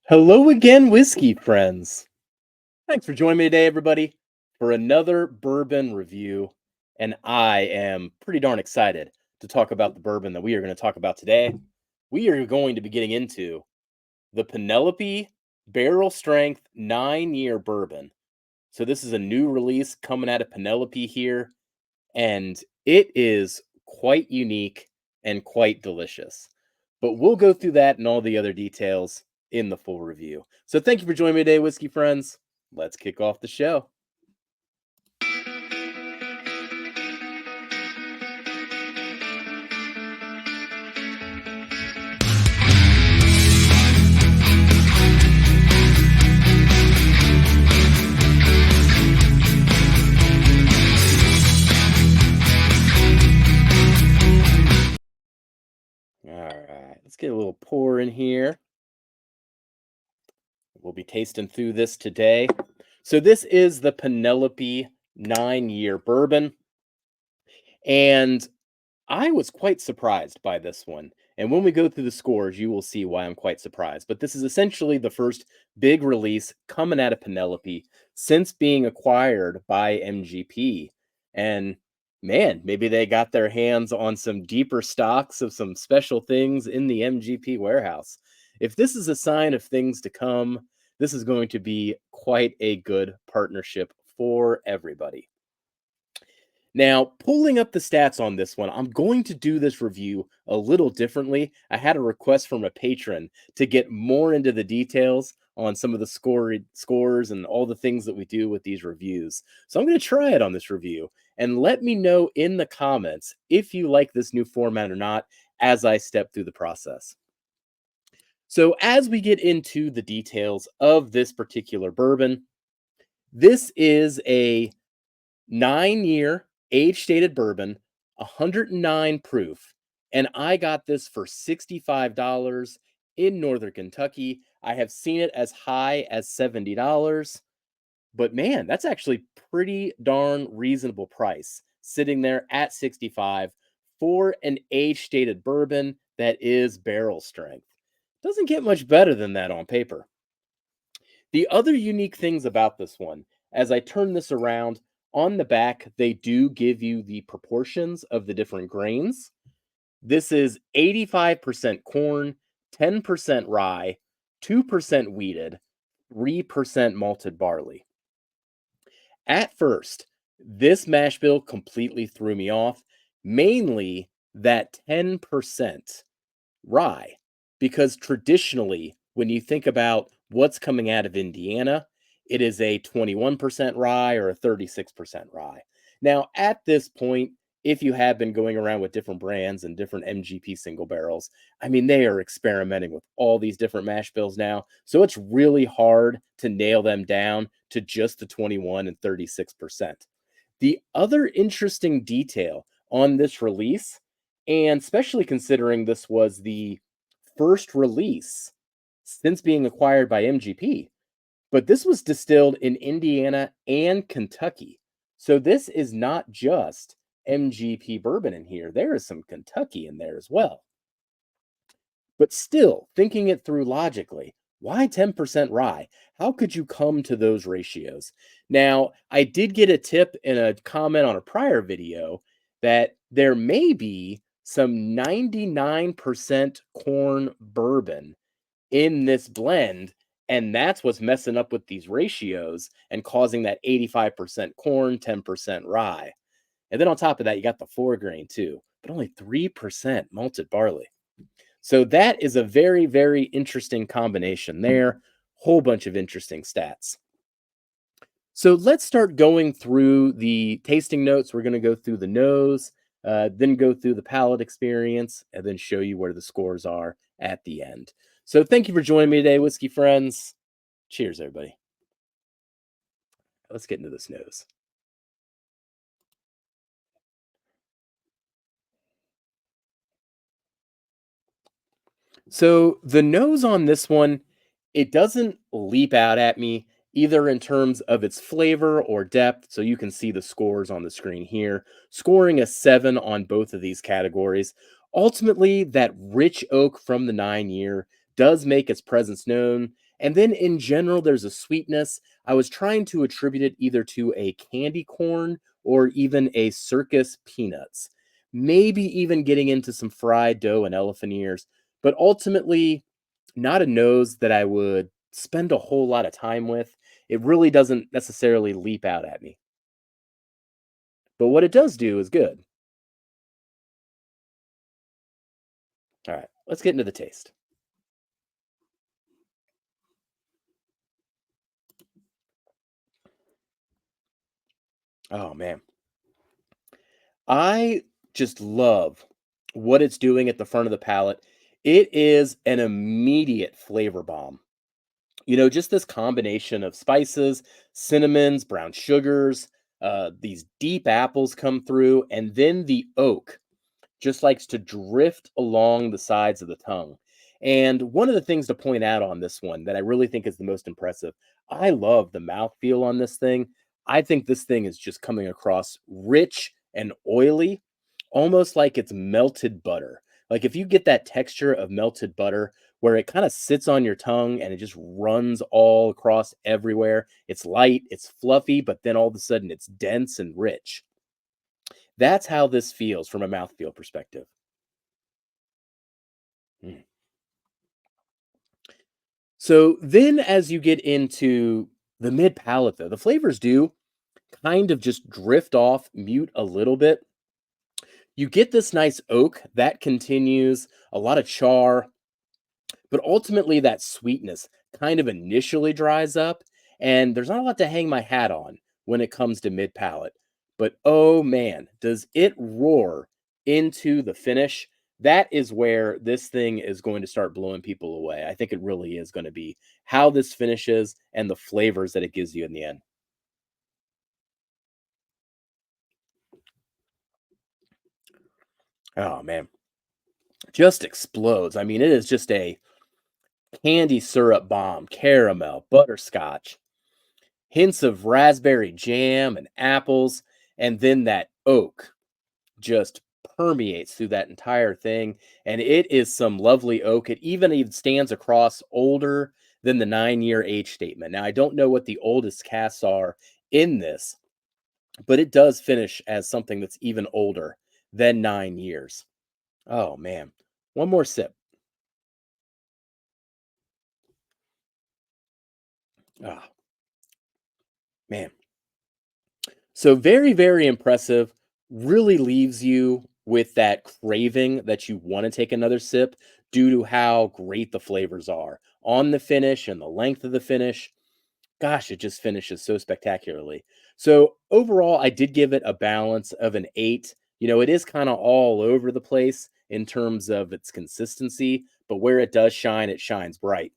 Hello again, whiskey friends. Thanks for joining me today, everybody, for another bourbon review. And I am pretty darn excited to talk about the bourbon that we are going to talk about today. We are going to be getting into the Penelope Barrel Strength 9-year bourbon. So, this is a new release coming out of Penelope here, and it is quite unique and quite delicious. But we'll go through that and all the other details in the full review. So thank you for joining me today, whiskey friends. Let's kick off the show. All right, let's get a little pour in here. We'll be tasting through this today. So this is the Penelope 9-year bourbon, and I was quite surprised by this one. And when we go through the scores, you will see why I'm quite surprised. But this is essentially the first big release coming out of Penelope since being acquired by MGP. And man, maybe they got their hands on some deeper stocks of some special things in the MGP warehouse. If this is a sign of things to come, this is going to be quite a good partnership for everybody. Now, pulling up the stats on this one, I'm going to do this review a little differently. I had a request from a patron to get more into the details on some of the scores and all the things that we do with these reviews. So I'm going to try it on this review and let me know in the comments if you like this new format or not as I step through the process. So as we get into the details of this particular bourbon, this is a 9-year age stated bourbon, 109 proof. And I got this for $65 in Northern Kentucky. I have seen it as high as $70. But man, that's actually pretty darn reasonable price sitting there at 65 for an age stated bourbon that is barrel strength. Doesn't get much better than that on paper. The other unique things about this one, as I turn this around, on the back, they do give you the proportions of the different grains. This is 85% corn, 10% rye, 2% wheated, 3% malted barley. At first, this mash bill completely threw me off, mainly that 10% rye, because traditionally, when you think about what's coming out of Indiana, it is a 21% rye or a 36% rye. Now, at this point, if you have been going around with different brands and different MGP single barrels, I mean, they are experimenting with all these different mash bills now. So it's really hard to nail them down to just the 21 and 36%. The other interesting detail on this release, and especially considering this was the first release since being acquired by MGP, but this was distilled in Indiana and Kentucky. So this is not just MGP bourbon in here. There is some Kentucky in there as well. But still, thinking it through logically, why 10% rye? How could you come to those ratios? Now, I did get a tip in a comment on a prior video that there may be some 99% corn bourbon in this blend, and that's what's messing up with these ratios and causing that 85% corn, 10% rye. And then on top of that, you got the 4 grain too, but only 3% malted barley. So that is a very, very interesting combination there. Whole bunch of interesting stats. So let's start going through the tasting notes. We're going to go through the nose, then go through the palate experience, and then show you where the scores are at the end. So thank you for joining me today, whiskey friends. Cheers, everybody. Let's get into this nose. So the nose on this one, it doesn't leap out at me either in terms of its flavor or depth. So you can see the scores on the screen here, scoring a 7 on both of these categories. Ultimately, that rich oak from the 9-year does make its presence known. And then in general, there's a sweetness. I was trying to attribute it either to a candy corn or even a circus peanuts. Maybe even getting into some fried dough and elephant ears, but ultimately not a nose that I would spend a whole lot of time with. It really doesn't necessarily leap out at me. But what it does do is good. All right, let's get into the taste. Oh man, I just love what it's doing at the front of the palate. It is an immediate flavor bomb. Just this combination of spices, cinnamons, brown sugars, these deep apples come through, and then the oak just likes to drift along the sides of the tongue. And one of the things to point out on this one that I really think is the most impressive, I love the mouthfeel on this thing. I think this thing is just coming across rich and oily, almost like it's melted butter. Like if you get that texture of melted butter where it kind of sits on your tongue and it just runs all across everywhere. It's light, it's fluffy, but then all of a sudden it's dense and rich. That's how this feels from a mouthfeel perspective. Mm. So then as you get into the mid palate though, the flavors do kind of just drift off mute a little bit. You get this nice oak that continues, a lot of char, but ultimately that sweetness kind of initially dries up and there's not a lot to hang my hat on when it comes to mid palate. But oh man, does it roar into the finish. That is where this thing is going to start blowing people away. I think it really is going to be how this finishes and the flavors that it gives you in the end. Oh man, just explodes. I mean, it is just a candy syrup bomb, caramel, butterscotch, hints of raspberry jam and apples, and then that oak just permeates through that entire thing. And it is some lovely oak. It even stands across older than the 9 year age statement. Now, I don't know what the oldest casts are in this, but it does finish as something that's even older than 9 years. Oh, man. One more sip. Ah, man. So very, very impressive. Really leaves you with that craving that you want to take another sip due to how great the flavors are on the finish and the length of the finish. Gosh, it just finishes so spectacularly. So overall, I did give it a balance of an 8. It is kind of all over the place in terms of its consistency, but where it does shine, it shines bright.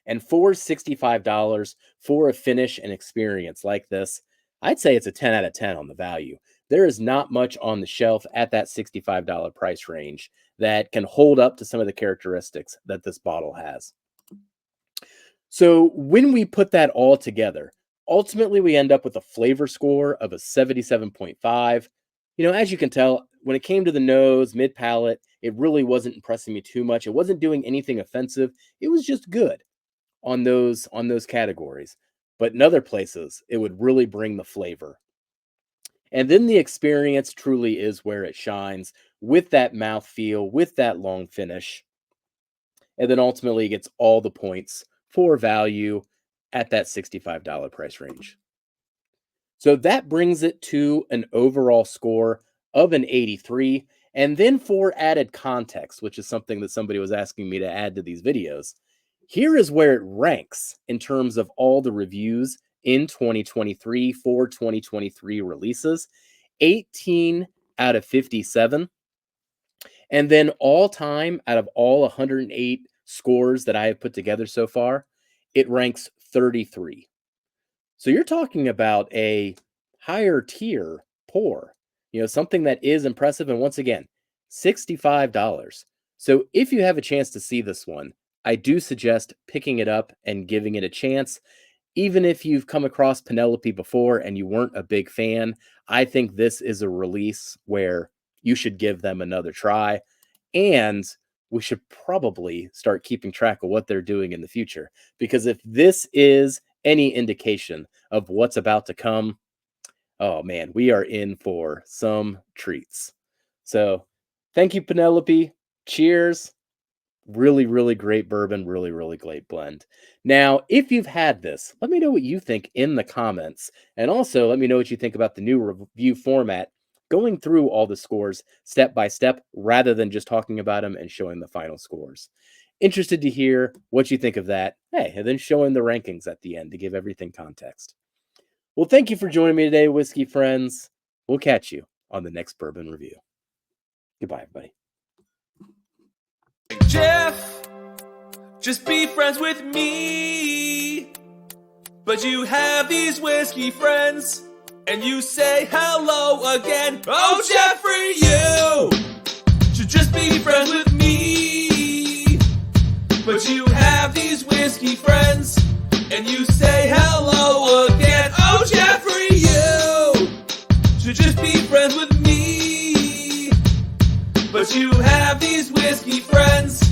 And for $65 for a finish and experience like this, I'd say it's a 10 out of 10 on the value. There is not much on the shelf at that $65 price range that can hold up to some of the characteristics that this bottle has. So when we put that all together, ultimately we end up with a flavor score of a 77.5. As you can tell, when it came to the nose, mid palate, it really wasn't impressing me too much. It wasn't doing anything offensive. It was just good on those categories. But in other places, it would really bring the flavor. And then the experience truly is where it shines with that mouth feel, with that long finish, and then ultimately gets all the points for value at that $65 price range. So that brings it to an overall score of an 83. And then for added context, which is something that somebody was asking me to add to these videos, here is where it ranks in terms of all the reviews in 2023 for 2023 releases. 18 out of 57. And then all time, out of all 108 scores that I have put together so far, it ranks 33. So you're talking about a higher tier pour, something that is impressive. And once again, $65. So if you have a chance to see this one, I do suggest picking it up and giving it a chance. Even if you've come across Penelope before and you weren't a big fan, I think this is a release where you should give them another try. And we should probably start keeping track of what they're doing in the future. Because if this is any indication of what's about to come, oh man, we are in for some treats. So thank you, Penelope. Cheers. Really, really great bourbon. Really, really great blend. Now, if you've had this, let me know what you think in the comments. And also let me know what you think about the new review format, going through all the scores step by step rather than just talking about them and showing the final scores. Interested to hear what you think of that. Hey, and then showing the rankings at the end to give everything context. Well, thank you for joining me today, whiskey friends. We'll catch you on the next bourbon review. Goodbye, everybody. Jeff, just be friends with me. But you have these whiskey friends, and you say hello again. Oh, Jeffrey, you should just be friends with me. But you have these whiskey friends, and you say hello again. Oh, Jeffrey, you should just be friends with me. But you have these whiskey friends.